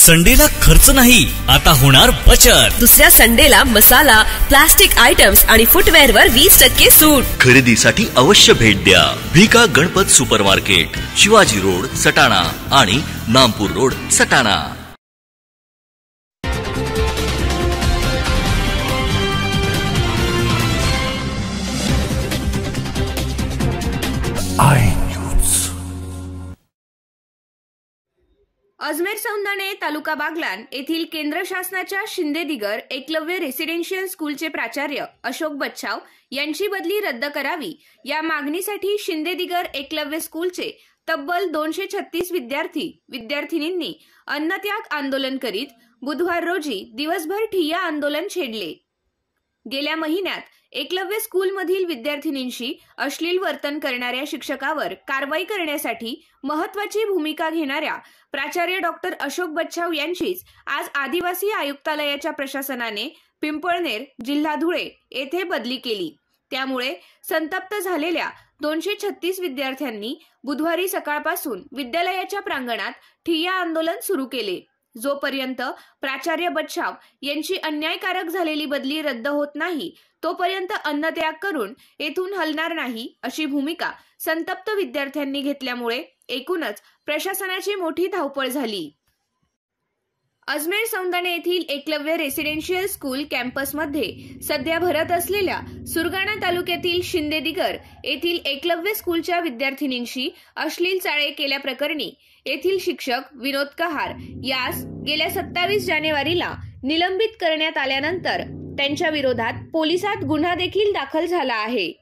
संडेला खर्च नाही, आता होणार बचत। दुसऱ्या संडेला मसाला, प्लास्टिक आयटम्स आणि फुटवेअर वर 20% सूट। खरेदीसाठी अवश्य भेट द्या भिका गणपत सुपरमार्केट, शिवाजी रोड सटाणा आणि नामपूर रोड सटाणा। अजमेर सौंदाणे तालुका बागलाण येथील केंद्र शासनाच्या शिंदे दिगर एकलव्य रेसिडेन्शियल स्कूलचे प्राचार्य अशोक बच्छाव यांची बदली रद्द करावी या मागणीसाठी शिंदे दिगर एकलव्य स्कूलचे तब्बल 236 विद्यार्थीनींनी अन्नत्याग आंदोलन करीत बुधवार रोजी दिवसभर ठिय्या आंदोलन छेडले। गेल्या महिन्यात एकलव्य स्कूलमधील विद्यार्थिनींशी अश्लील वर्तन करणाऱ्या शिक्षकावर कारवाई करण्यासाठी महत्त्वाची भूमिका घेणाऱ्या प्राचार्य डॉक्टर अशोक बच्छाव यांचीच आज आदिवासी आयुक्तालयाच्या प्रशासनाने पिंपळनेर, जिल्हा धुळे येथे बदली केली। त्यामुळे संतप्त झालेल्या 236 विद्यार्थ्यांनी बुधवारी सकाळपासून विद्यालयाच्या प्रांगणात ठिय्या आंदोलन सुरू केले। जोपर्यंत प्राचार्य बच्छाव यांची अन्यायकारक झालेली बदली रद्द होत नाही तोपर्यंत अन्नत्याग करून येथून हलणार नाही अशी भूमिका संतप्त विद्यार्थ्यांनी घेतल्यामुळे एकूणच प्रशासनाची मोठी धावपळ झाली। अजमेर सौंदाणे येथील एकलव्य रेसिडेन्शियल स्कूल कॅम्पसमध्ये सध्या भरत असलेल्या सुरगाणा तालुक्यातील शिंदे दिगर येथील एकलव्य स्कूलच्या विद्यार्थिनींशी अश्लील चाळे केल्याप्रकरणी येथील शिक्षक विनोद कहार यास गेल्या 27 जानेवारीला निलंबित करण्यात आल्यानंतर त्यांच्या विरोधात पोलिसात गुन्हा देखील दाखल झाला आहे।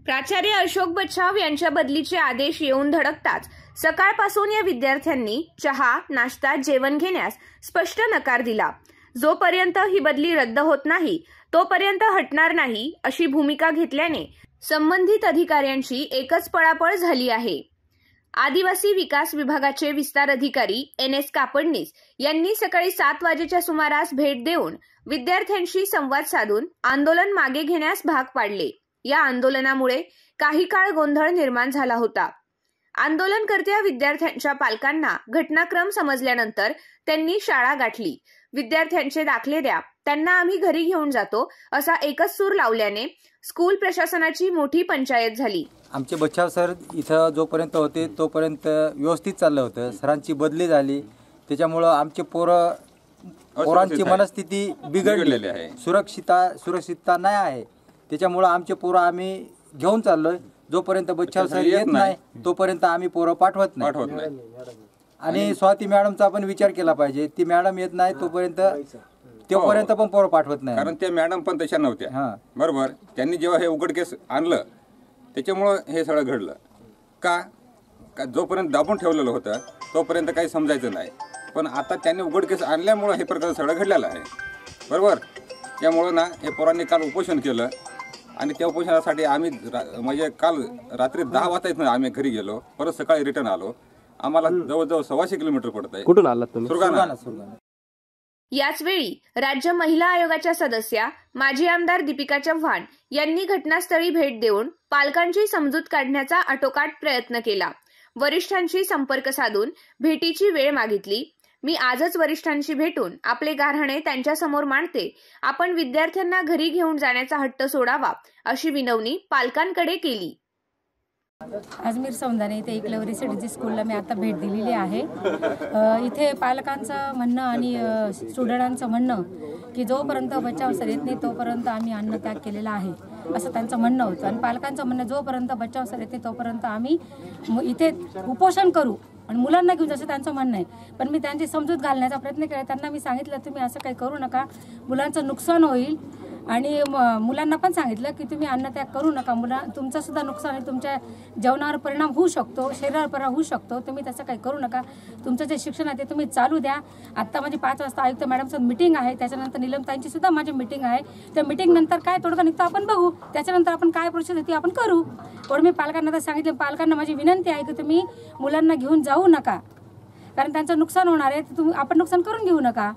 प्राचार्य अशोक बच्छाव यांच्या बदलीचे आदेश येऊन धडकताच सकाळपासून या विद्यार्थ्यांनी चहा, नाश्ता, जेवण घेण्यास स्पष्ट नकार दिला। जोपर्यंत ही बदली रद्द होत नाही तोपर्यंत हटणार नाही अशी भूमिका घेतल्याने संबंधित अधिकाऱ्यांची एकच पळापळ झाली आहे। आदिवासी विकास विभागाचे विस्तार अधिकारी NS कापडनीस यांनी सकाळी 7 वाजेच्या सुमारास भेट देऊन विद्यार्थ्यांशी संवाद साधून आंदोलन मागे घेण्यास भाग पाडले। या आंदोलनामुळे काही काळ गोंधळ निर्माण झाला होता। आंदोलनकर्त्या विद्यार्थ्यांच्या पालकांना घटनाक्रम समजल्यानंतर त्यांनी शाळा गाठली। विद्यार्थ्यांचे दाखले द्या, त्यांना आम्ही घरी घेऊन जातो असा एकच सूर लावल्याने स्कूल प्रशासनाची मोठी पंचायत झाली। आमचे बच्छाव सर इथं जोपर्यंत होते तोपर्यंत व्यवस्थित चाललं होतं। सरांची बदली झाली त्याच्यामुळं आमचे पोरांची मनस्थिती बिघडलेली आहे, सुरक्षितता नाही आहे। त्याच्यामुळं आमचे पोरं आम्ही घेऊन चाललोय। जोपर्यंत बच्छाव सर येत नाही तोपर्यंत आम्ही पोरं पाठवत नाही। आणि स्वाती मॅडमचा पण विचार केला पाहिजे, ती मॅडम येत नाही तोपर्यंत पण पोरं पाठवत नाही, कारण त्या मॅडम पण तशा नव्हत्या। बरोबर, त्यांनी जेव्हा हे उघडकेस आणलं त्याच्यामुळं हे सगळं घडलं। का जोपर्यंत दाबून ठेवलेलं होतं तोपर्यंत काही समजायचं नाही, पण आता त्यांनी उघडकेस आणल्यामुळं हे प्रकार सगळं घडलेलं आहे। बरोबर, त्यामुळं ना हे पोरांनी काल उपोषण केलं आणि त्या उपोषणासाठी आम्ही म्हणजे काल रात्री 10 वाजता आम्ही घरी गेलो, परत सकाळी रिटर्न आलो। आम्हाला जवळजवळ 125 किलोमीटर पडतंय। कुठून आलात तुम्ही? सुरगाणा। याचवेळी राज्य महिला आयोगाच्या सदस्या माजी आमदार दीपिका चव्हाण यांनी घटनास्थळी भेट देऊन पालकांची समजूत काढण्याचा आटोकाट प्रयत्न केला। वरिष्ठांशी संपर्क साधून भेटीची वेळ मागितली। मी आजच वरिष्ठांशी भेटून आपले गाऱ्हाणे त्यांच्यासमोर मांडते, आपण विद्यार्थ्यांना घरी घेऊन जाण्याचा हट्ट सोडावा अशी विनवणी पालकांकडे केली। अजमेर सौंदाणे इथे एकलव्य रेसिडेन्शियल स्कूलला मी आता भेट दिलेली आहे। इथे पालकांचं म्हणणं आणि स्टुडंटांचं म्हणणं की जोपर्यंत बच्छाव सर येत नाही तोपर्यंत आम्ही अन्नत्याग केलेला आहे असं त्यांचं म्हणणं होतं। आणि पालकांचं म्हणणं जोपर्यंत बच्छाव सर येत नाही तोपर्यंत आम्ही इथे उपोषण करू आणि मुलांना घेऊन जसं त्यांचं म्हणणं आहे। पण मी त्यांची समजूत घालण्याचा प्रयत्न केला। त्यांना मी सांगितलं तुम्ही असं काही करू नका, मुलांचं नुकसान होईल। आणि मुलांना पण सांगितलं की तुम्ही अन्नत्याग करू नका, तुमचं सुद्धा नुकसान आहे, तुमच्या जेवणावर परिणाम होऊ शकतो, शरीरावर परिणाम होऊ शकतो, तुम्ही तसं काही करू नका, तुमचं जे शिक्षण आहे ते तुम्ही चालू द्या। आत्ता माझी 5 वाजता आयुक्त मॅडमसोबत मीटिंग आहे, त्याच्यानंतर निलमताईंची सुद्धा माझी मीटिंग आहे। त्या मीटिंग नंतर काय तोडगा निघतो आपण बघू, त्याच्यानंतर आपण काय प्रोसेस आहे ती आपण करू। पण मी पालकांना तर सांगितलं, पालकांना माझी विनंती आहे की तुम्ही मुलांना घेऊन जाऊ नका, कारण त्यांचं नुकसान होणार आहे, आपण नुकसान करून घेऊ नका।